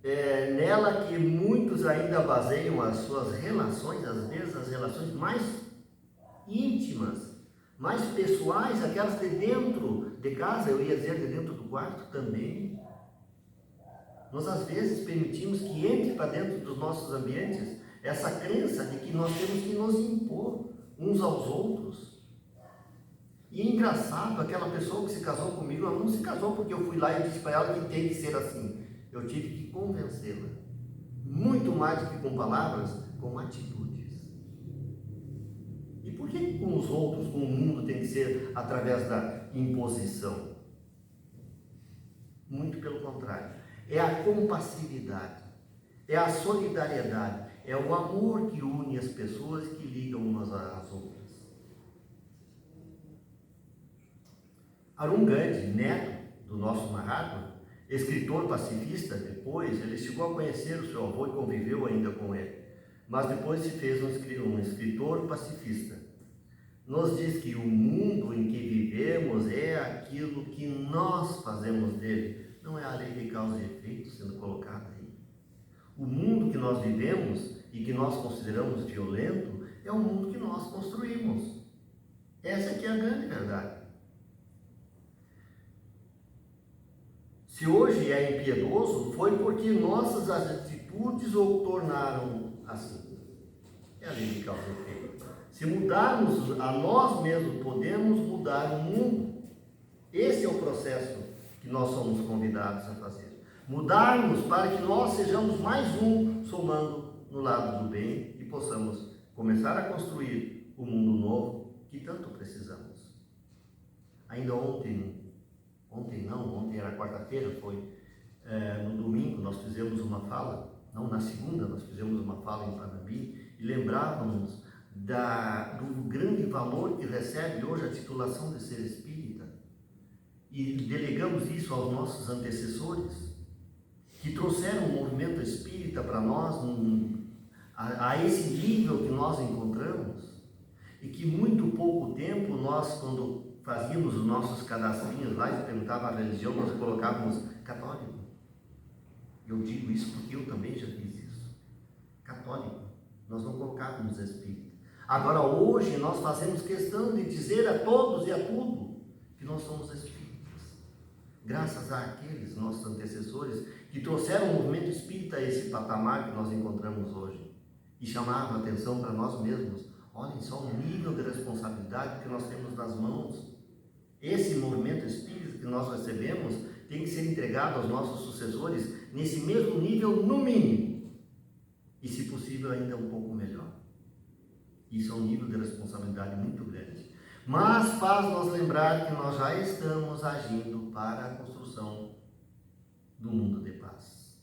é nela que muitos ainda baseiam as suas relações, às vezes as relações mais íntimas, mais pessoais, aquelas de dentro de casa, eu ia dizer de dentro do quarto também. Nós às vezes permitimos que entre para dentro dos nossos ambientes essa crença de que nós temos que nos impor uns aos outros. E é engraçado, aquela pessoa que se casou comigo, ela não se casou porque eu fui lá e disse para ela que tem que ser assim. Eu tive que convencê-la. Muito mais do que com palavras, com atitudes. E por que com os outros, com o mundo, tem que ser através da imposição? Muito pelo contrário. É a compassividade, é a solidariedade, é o amor que une as pessoas e que ligam umas às outras. Arun Gandhi, neto do nosso Mahatma, escritor pacifista, depois ele chegou a conhecer o seu avô e conviveu ainda com ele, mas depois se fez um escritor pacifista. Nos diz que o mundo em que vivemos é aquilo que nós fazemos dele, não é a lei de causa e efeito sendo colocada aí. O mundo que nós vivemos e que nós consideramos violento é o mundo que nós construímos. Essa aqui é a grande verdade. Se hoje é impiedoso, foi porque nossas atitudes o tornaram assim. É a lei de causa e efeito. Se mudarmos a nós mesmos, podemos mudar o mundo. Esse é o processo que nós somos convidados a fazer. Mudarmos para que nós sejamos mais um, somando no lado do bem e possamos começar a construir o mundo novo que tanto precisamos. Ainda ontem era quarta-feira, no domingo nós fizemos uma fala, não, na segunda nós fizemos uma fala em Panambi e lembrávamos do grande valor que recebe hoje a titulação de ser espírita e delegamos isso aos nossos antecessores, que trouxeram o movimento espírita para nós a esse nível que nós encontramos, e que muito pouco tempo nós, quando fazíamos os nossos cadastrinhos lá e perguntava a religião, nós colocávamos católico. Eu digo isso porque eu também já fiz isso. Católico. Nós não colocávamos espírita. Agora hoje nós fazemos questão de dizer a todos e a tudo que nós somos espíritas. Graças àqueles nossos antecessores que trouxeram o movimento espírita a esse patamar que nós encontramos hoje e chamavam a atenção para nós mesmos. Olhem só o nível de responsabilidade que nós temos nas mãos. Esse movimento espírita que nós recebemos tem que ser entregado aos nossos sucessores nesse mesmo nível, no mínimo, e se possível ainda um pouco melhor. Isso é um nível de responsabilidade muito grande. Mas faz-nos lembrar que nós já estamos agindo para a construção do mundo de paz.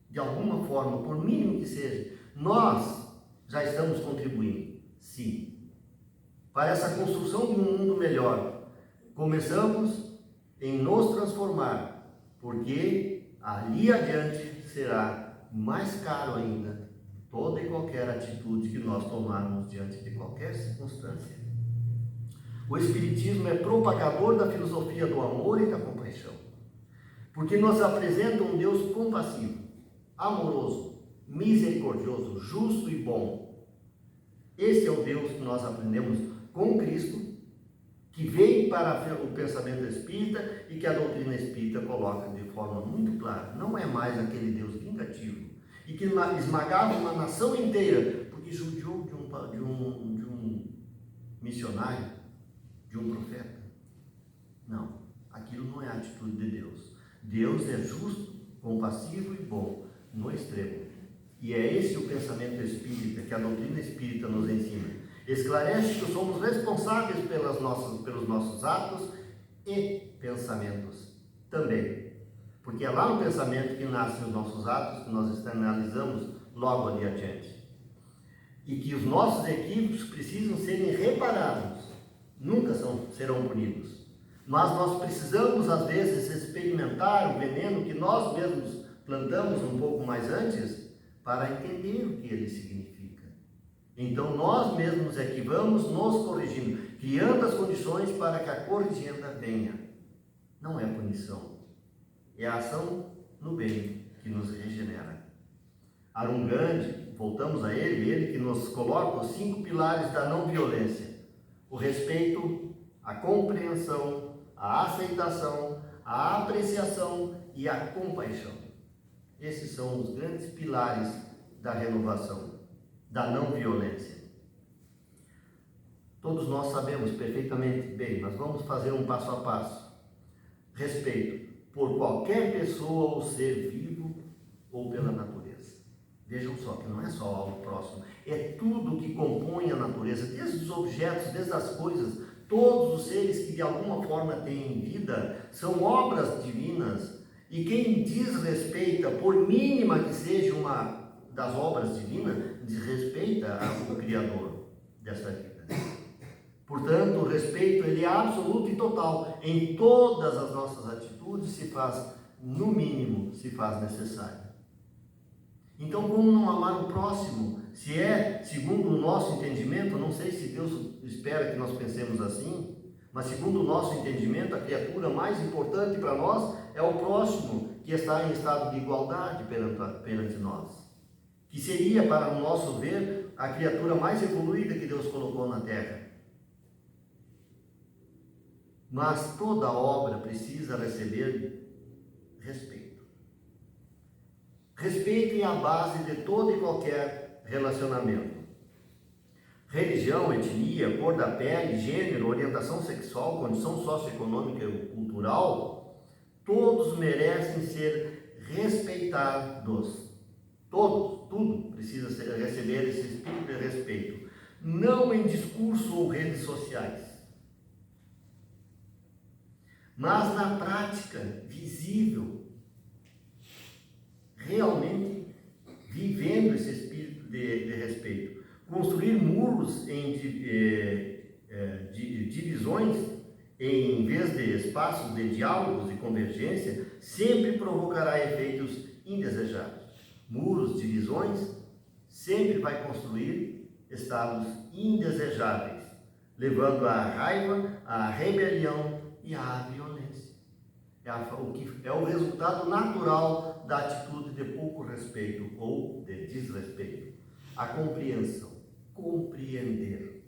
De alguma forma, por mínimo que seja, nós já estamos contribuindo, sim, para essa construção de um mundo melhor, começamos em nos transformar, porque ali adiante será mais caro ainda toda e qualquer atitude que nós tomarmos diante de qualquer circunstância. O Espiritismo é propagador da filosofia do amor e da compaixão, porque nos apresenta um Deus compassivo, amoroso, misericordioso, justo e bom. Esse é o Deus que nós aprendemos com Cristo, que veio para o pensamento espírita e que a doutrina espírita coloca de forma muito clara. Não é mais aquele Deus vingativo e que esmagava uma nação inteira porque judiou de um missionário, de um profeta. Não, aquilo não é a atitude de Deus. Deus é justo, compassivo e bom no extremo. E é esse o pensamento espírita que a doutrina espírita nos ensina. Esclarece que somos responsáveis pelos nossos atos e pensamentos também. Porque é lá no pensamento que nascem os nossos atos, que nós externalizamos logo ali adiante. E que os nossos equívocos precisam serem reparados, nunca serão punidos. Mas nós precisamos, às vezes, experimentar o veneno que nós mesmos plantamos um pouco mais antes, para entender o que ele significa. Então nós mesmos é que vamos nos corrigindo, criando as condições para que a corrigenda venha. Não é punição, é a ação no bem que nos regenera. Arun Gandhi, voltamos a ele que nos coloca os 5 pilares da não violência: o respeito, a compreensão, a aceitação, a apreciação e a compaixão. Esses são os grandes pilares da renovação, da não violência. Todos nós sabemos perfeitamente bem, mas vamos fazer um passo a passo. Respeito por qualquer pessoa ou ser vivo ou pela natureza. Vejam só que não é só algo próximo, é tudo que compõe a natureza, desde os objetos, desde as coisas, todos os seres que de alguma forma têm vida, são obras divinas. E quem desrespeita, por mínima que seja uma das obras divinas, desrespeita o Criador dessa vida. Portanto, o respeito ele é absoluto e total. Em todas as nossas atitudes se faz, no mínimo, se faz necessário. Então, como não amar o próximo? Se é segundo o nosso entendimento, não sei se Deus espera que nós pensemos assim, mas segundo o nosso entendimento, a criatura mais importante para nós é o próximo, que está em estado de igualdade perante nós. Que seria, para o nosso ver, a criatura mais evoluída que Deus colocou na Terra. Mas toda obra precisa receber respeito. Respeito é a base de todo e qualquer relacionamento. Religião, etnia, cor da pele, gênero, orientação sexual, condição socioeconômica e cultural, todos merecem ser respeitados. Todos, tudo precisa receber esse espírito de respeito. Não em discurso ou redes sociais, mas na prática, visível, realmente vivendo esse espírito de respeito. Construir muros em divisões, em vez de espaços de diálogos e convergência, sempre provocará efeitos indesejados. Muros, divisões, sempre vai construir estados indesejáveis, levando à raiva, à rebelião e à violência. É o resultado natural da atitude de pouco respeito ou de desrespeito. A compreensão. Compreender.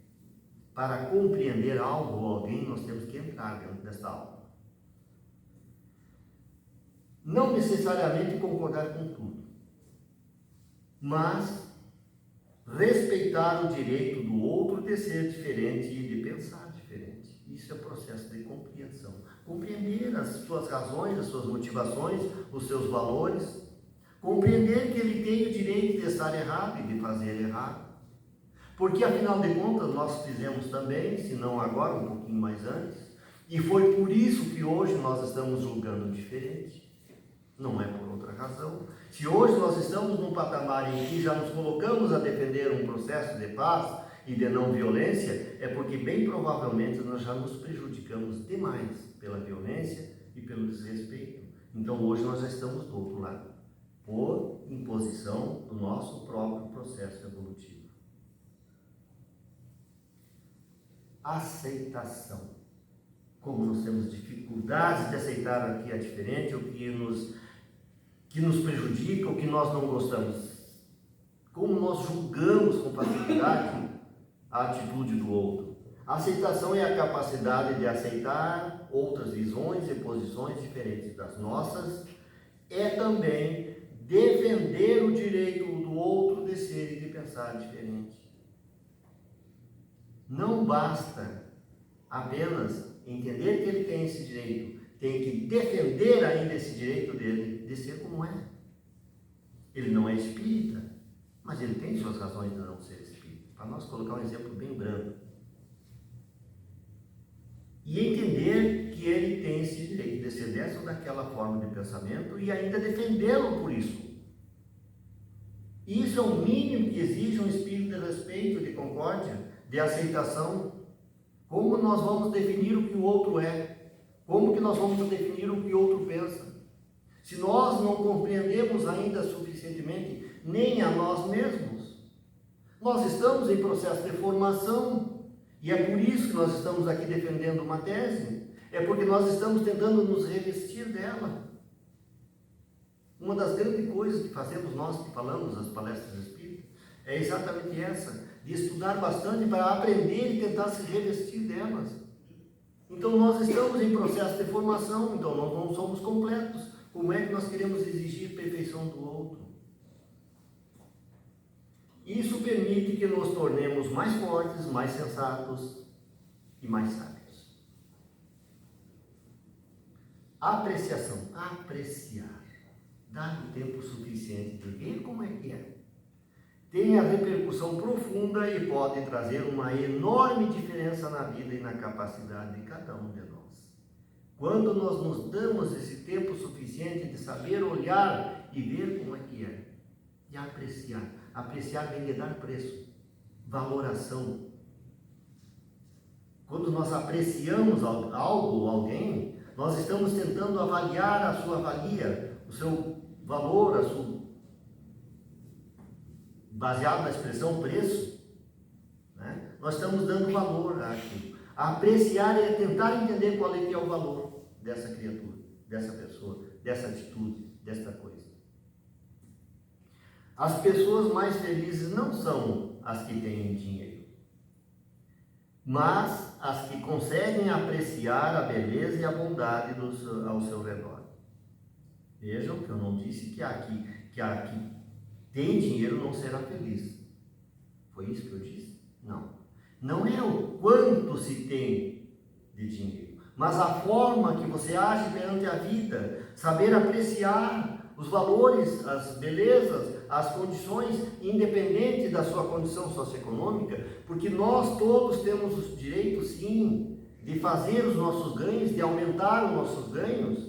Para compreender algo ou alguém, nós temos que entrar dentro desta alma. Não necessariamente concordar com tudo, mas respeitar o direito do outro de ser diferente e de pensar diferente. Isso é o processo de compreensão. Compreender as suas razões, as suas motivações, os seus valores. Compreender que ele tem o direito de estar errado e de fazer errado. Porque, afinal de contas, nós fizemos também, se não agora, um pouquinho mais antes, e foi por isso que hoje nós estamos julgando diferente. Não é por outra razão. Se hoje nós estamos num patamar em que já nos colocamos a defender um processo de paz e de não violência, é porque bem provavelmente nós já nos prejudicamos demais pela violência e pelo desrespeito. Então hoje nós já estamos do outro lado, por imposição do nosso próprio processo evolutivo. Aceitação. Como nós temos dificuldades de aceitar o que é diferente, o que nos prejudica, o que nós não gostamos. Como nós julgamos com facilidade a atitude do outro. A aceitação é a capacidade de aceitar outras visões e posições diferentes das nossas. É também defender o direito do outro de ser e de pensar diferente. Não basta apenas entender que ele tem esse direito, tem que defender ainda esse direito dele de ser como é. Ele não é espírita, mas ele tem suas razões de não ser espírita. Para nós colocar um exemplo bem brando. E entender que ele tem esse direito de ser dessa ou daquela forma de pensamento e ainda defendê-lo por isso. Isso é o mínimo que exige um espírito de respeito, de concórdia, de aceitação. Como nós vamos definir o que o outro é? Como que nós vamos definir o que o outro pensa? Se nós não compreendemos ainda suficientemente nem a nós mesmos, nós estamos em processo de formação. E é por isso que nós estamos aqui defendendo uma tese. É porque nós estamos tentando nos revestir dela. Uma das grandes coisas que fazemos nós que falamos nas palestras espíritas é exatamente essa, de estudar bastante para aprender e tentar se revestir delas. Então nós estamos em processo de formação, então nós não somos completos. Como é que nós queremos exigir perfeição do outro? Isso permite que nos tornemos mais fortes, mais sensatos e mais sábios. Apreciação. Apreciar. Dar o tempo suficiente de ver como é que é. Tem a repercussão profunda e pode trazer uma enorme diferença na vida e na capacidade de cada um de nós. Quando nós nos damos esse tempo suficiente de saber olhar e ver como é que é. E apreciar. Apreciar vem de dar preço, valoração. Quando nós apreciamos algo ou alguém, nós estamos tentando avaliar a sua valia, o seu valor, baseado na expressão preço, né? Nós estamos dando valor àquilo. Apreciar é tentar entender qual é que é o valor dessa criatura, dessa pessoa, dessa atitude, desta coisa. As pessoas mais felizes não são as que têm dinheiro, mas as que conseguem apreciar a beleza e a bondade ao seu redor. Vejam que eu não disse que a que tem dinheiro não será feliz. Foi isso que eu disse? Não. Não é o quanto se tem de dinheiro, mas a forma que você age perante a vida, saber apreciar os valores, as belezas, as condições, independente da sua condição socioeconômica, porque nós todos temos o direito, sim, de fazer os nossos ganhos, de aumentar os nossos ganhos,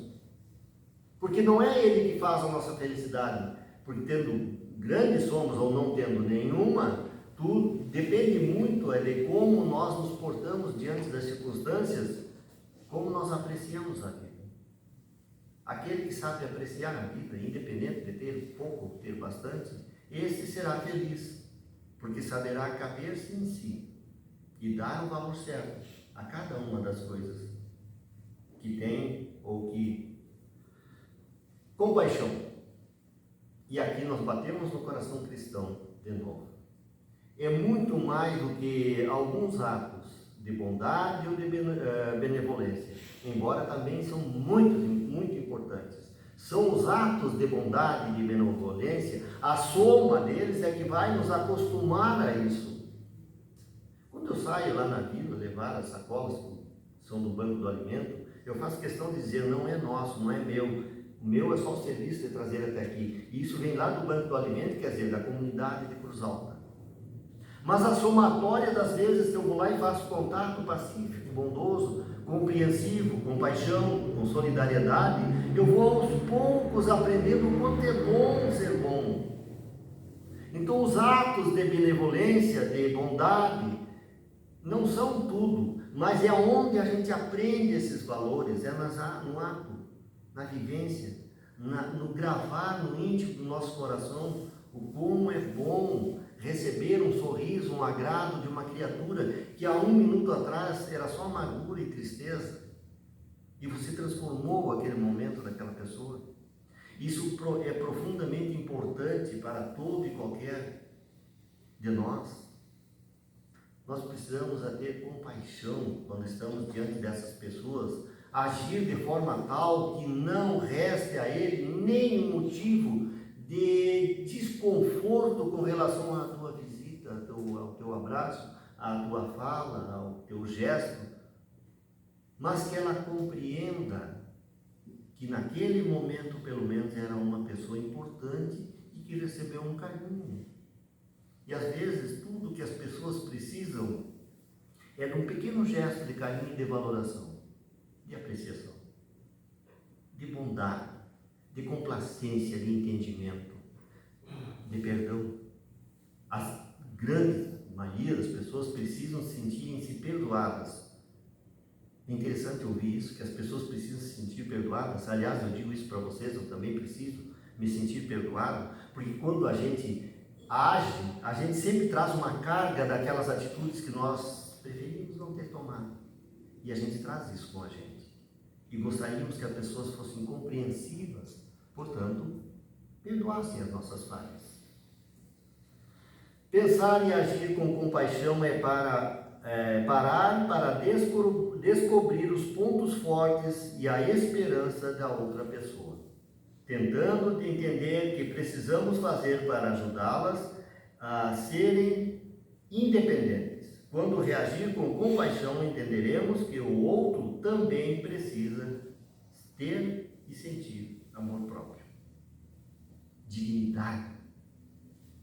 porque não é ele que faz a nossa felicidade, porque tendo grandes somos ou não tendo nenhuma, tudo depende muito de como nós nos portamos diante das circunstâncias, como nós apreciamos a vida. Aquele que sabe apreciar a vida, independente de ter pouco ou ter bastante, esse será feliz, porque saberá caber-se em si e dar o valor certo a cada uma das coisas que tem ou que... Compaixão. E aqui nós batemos no coração cristão de novo. É muito mais do que alguns atos de bondade ou de benevolência, embora também são muito importantes. São os atos de bondade e de benevolência, a soma deles é que vai nos acostumar a isso. Quando eu saio lá na vila levar as sacolas que são do banco do alimento, eu faço questão de dizer, não é nosso, não é meu. O meu é só o serviço de trazer até aqui. E isso vem lá do banco do alimento, quer dizer, da comunidade de Cruz Alta. Mas a somatória das vezes que eu vou lá e faço contato pacífico, bondoso, compreensivo, com paixão, com solidariedade, eu vou aos poucos aprendendo o quanto é bom ser bom. Então, os atos de benevolência, de bondade, não são tudo, mas é onde a gente aprende esses valores, é no ato, na vivência, no gravar no íntimo do nosso coração o como é bom receber um sorriso, um agrado de uma criatura que há um minuto atrás era só amargura e tristeza, e você transformou aquele momento daquela pessoa. Isso é profundamente importante para todo e qualquer de nós. Nós precisamos ter compaixão quando estamos diante dessas pessoas, agir de forma tal que não reste a ele nenhum motivo de desconforto com relação à tua visita, ao teu abraço, à tua fala, ao teu gesto, mas que ela compreenda que naquele momento, pelo menos, era uma pessoa importante e que recebeu um carinho. E às vezes, tudo que as pessoas precisam é de um pequeno gesto de carinho e de valoração, de apreciação, de bondade, de complacência, de entendimento, de perdão. A grande maioria das pessoas precisam sentirem-se perdoadas. É interessante ouvir isso, que as pessoas precisam se sentir perdoadas. Aliás, eu digo isso para vocês, eu também preciso me sentir perdoado, porque quando a gente age, a gente sempre traz uma carga daquelas atitudes que nós preferimos não ter tomado. E a gente traz isso com a gente. E gostaríamos que as pessoas fossem compreensivas, portanto, perdoassem as nossas falhas. Pensar e agir com compaixão é parar para descobrir os pontos fortes e a esperança da outra pessoa, tentando entender o que precisamos fazer para ajudá-las a serem independentes. Quando reagir com compaixão, entenderemos que o outro também precisa ter e sentir amor próprio, dignidade,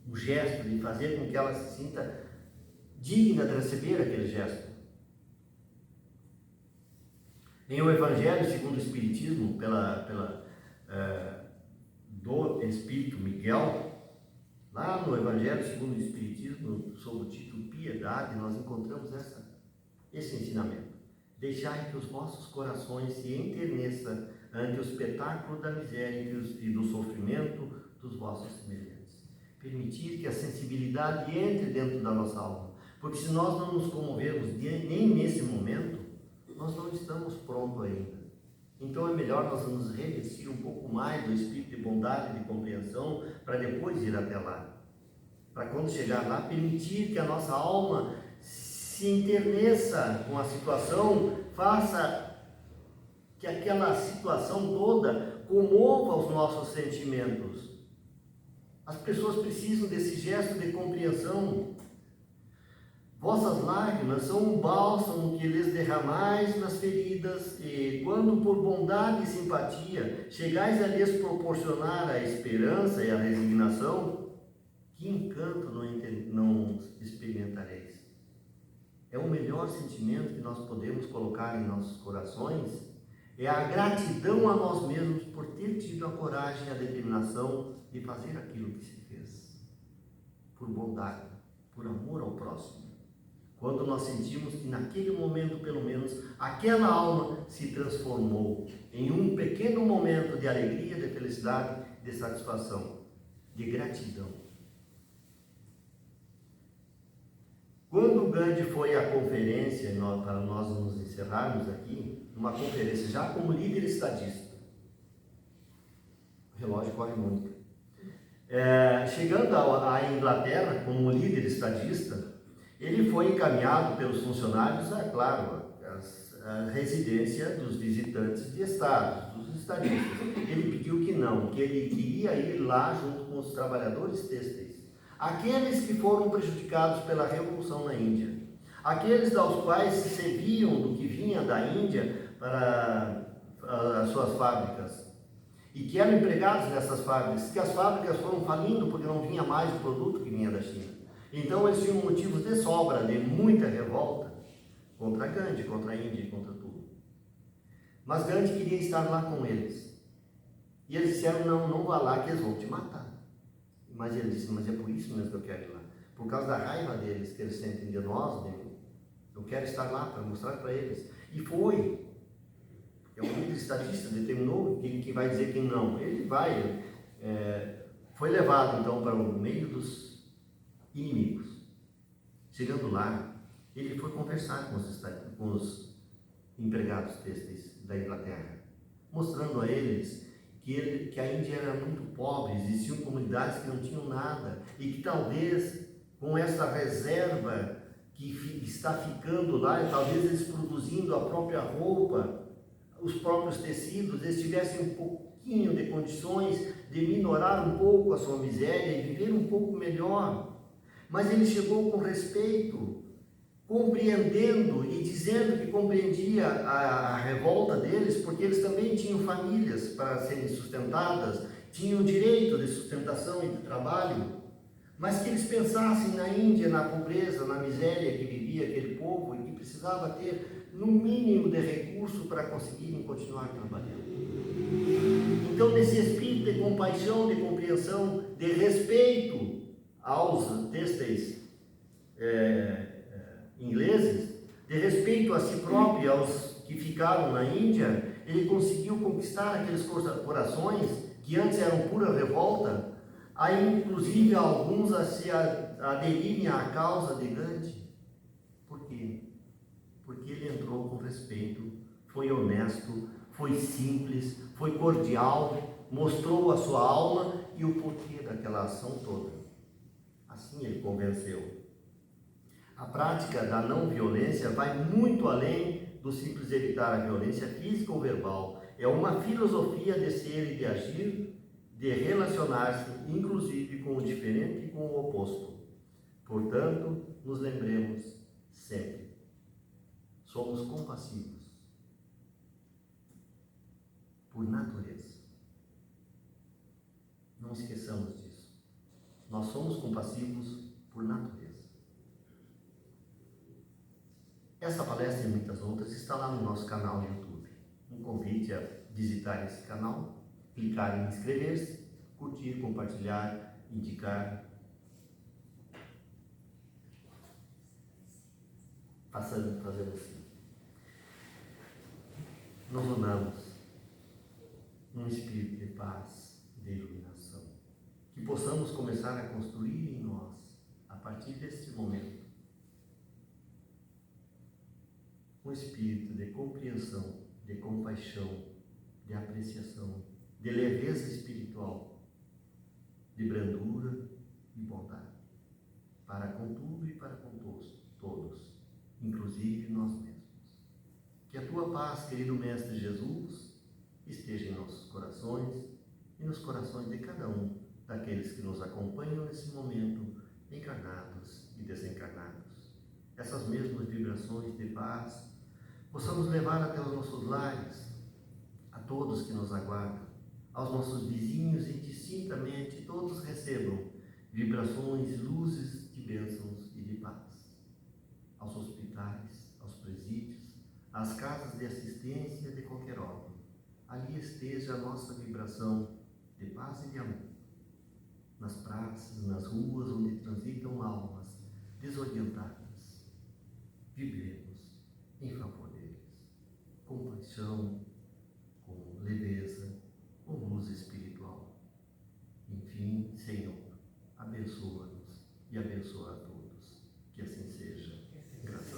um gesto de fazer com que ela se sinta digna de receber aquele gesto. Em O Evangelho segundo o Espiritismo, do Espírito Miguel, lá no Evangelho segundo o Espiritismo, sob o título Piedade, nós encontramos esse ensinamento. Deixai que os vossos corações se enterneçam ante o espetáculo da miséria e do sofrimento dos vossos semelhantes. Permitir que a sensibilidade entre dentro da nossa alma, porque se nós não nos comovermos nem nesse momento, nós não estamos prontos ainda. Então é melhor nós nos revestir um pouco mais do espírito de bondade e de compreensão para depois ir até lá. Para quando chegar lá, permitir que a nossa alma se enterneça com a situação, faça que aquela situação toda comova os nossos sentimentos. As pessoas precisam desse gesto de compreensão. Vossas lágrimas são um bálsamo que lhes derramais nas feridas, e quando por bondade e simpatia chegais a lhes proporcionar a esperança e a resignação, que encanto não experimentareis. É o melhor sentimento que nós podemos colocar em nossos corações, é a gratidão a nós mesmos por ter tido a coragem e a determinação de fazer aquilo que se fez, por bondade, por amor ao próximo. Quando nós sentimos que naquele momento, pelo menos, aquela alma se transformou em um pequeno momento de alegria, de felicidade, de satisfação, de gratidão. Quando o Gandhi foi à conferência, para nós nos encerrarmos aqui, uma conferência já como líder estadista, o relógio corre muito, chegando à Inglaterra como líder estadista, ele foi encaminhado pelos funcionários, claro, a residência dos visitantes de estados, dos estadistas. Ele pediu que não, que ele queria ir lá junto com os trabalhadores têxteis, aqueles que foram prejudicados pela Revolução na Índia, aqueles aos quais se serviam do que vinha da Índia para as suas fábricas, e que eram empregados nessas fábricas, que as fábricas foram falindo porque não vinha mais o produto que vinha da China. Então eles tinham motivos de sobra, de muita revolta contra Gandhi, contra a Índia e contra tudo. Mas Gandhi queria estar lá com eles. E eles disseram, não vá lá que eles vão te matar. Mas ele disse, mas é por isso mesmo que eu quero ir lá. Por causa da raiva deles, que eles sentem de nós, eu quero estar lá para mostrar para eles. E foi. É um líder estatista, determinou que vai dizer que não. Ele vai. Foi levado então para o meio dos inimigos. Chegando lá, ele foi conversar com os empregados têxteis da Inglaterra, mostrando a eles que a Índia era muito pobre, existiam comunidades que não tinham nada e que talvez com essa reserva que está ficando lá, e talvez eles produzindo a própria roupa, os próprios tecidos, eles tivessem um pouquinho de condições de minorar um pouco a sua miséria e viver um pouco melhor. Mas ele chegou com respeito, compreendendo e dizendo que compreendia a revolta deles, porque eles também tinham famílias para serem sustentadas, tinham direito de sustentação e de trabalho, mas que eles pensassem na Índia, na pobreza, na miséria que vivia aquele povo e que precisava ter no mínimo de recurso para conseguirem continuar trabalhando. Então, nesse espírito de compaixão, de compreensão, de respeito aos têxteis ingleses, de respeito a si próprio e aos que ficaram na Índia, ele conseguiu conquistar aqueles corações que antes eram pura revolta, aí inclusive alguns a se aderirem à causa de Gandhi. Por quê? Porque ele entrou com respeito, foi honesto, foi simples, foi cordial, mostrou a sua alma e o porquê daquela ação toda. Assim ele convenceu. A prática da não violência vai muito além do simples evitar a violência física ou verbal. É uma filosofia de ser e de agir, de relacionar-se, inclusive com o diferente e com o oposto. Portanto, nos lembremos sempre. Somos compassivos por natureza. Não esqueçamos disso. Nós somos compassivos por natureza. Essa palestra e muitas outras está lá no nosso canal no YouTube. Um convite a visitar esse canal, clicar em inscrever-se, curtir, compartilhar, indicar. Fazendo assim. Nos unamos num espírito de paz, de iluminação. Que possamos começar a construir em nós, a partir deste momento, um espírito de compreensão, de compaixão, de apreciação, de leveza espiritual, de brandura e bondade, para com tudo e para com todos, inclusive nós mesmos. Que a tua paz, querido Mestre Jesus, esteja em nossos corações e nos corações de cada um daqueles que nos acompanham nesse momento, encarnados e desencarnados. Essas mesmas vibrações de paz possamos levar até os nossos lares, a todos que nos aguardam, aos nossos vizinhos, indistintamente todos recebam vibrações, luzes de bênçãos e de paz. Aos hospitais, aos presídios, às casas de assistência de qualquer órgão, ali esteja a nossa vibração de paz e de amor. Nas praças, nas ruas onde transitam almas desorientadas, vibremos em favor deles, com paixão, com leveza, com luz espiritual. Enfim, Senhor, abençoa-nos e abençoa a todos. Que assim seja. Graças a Deus.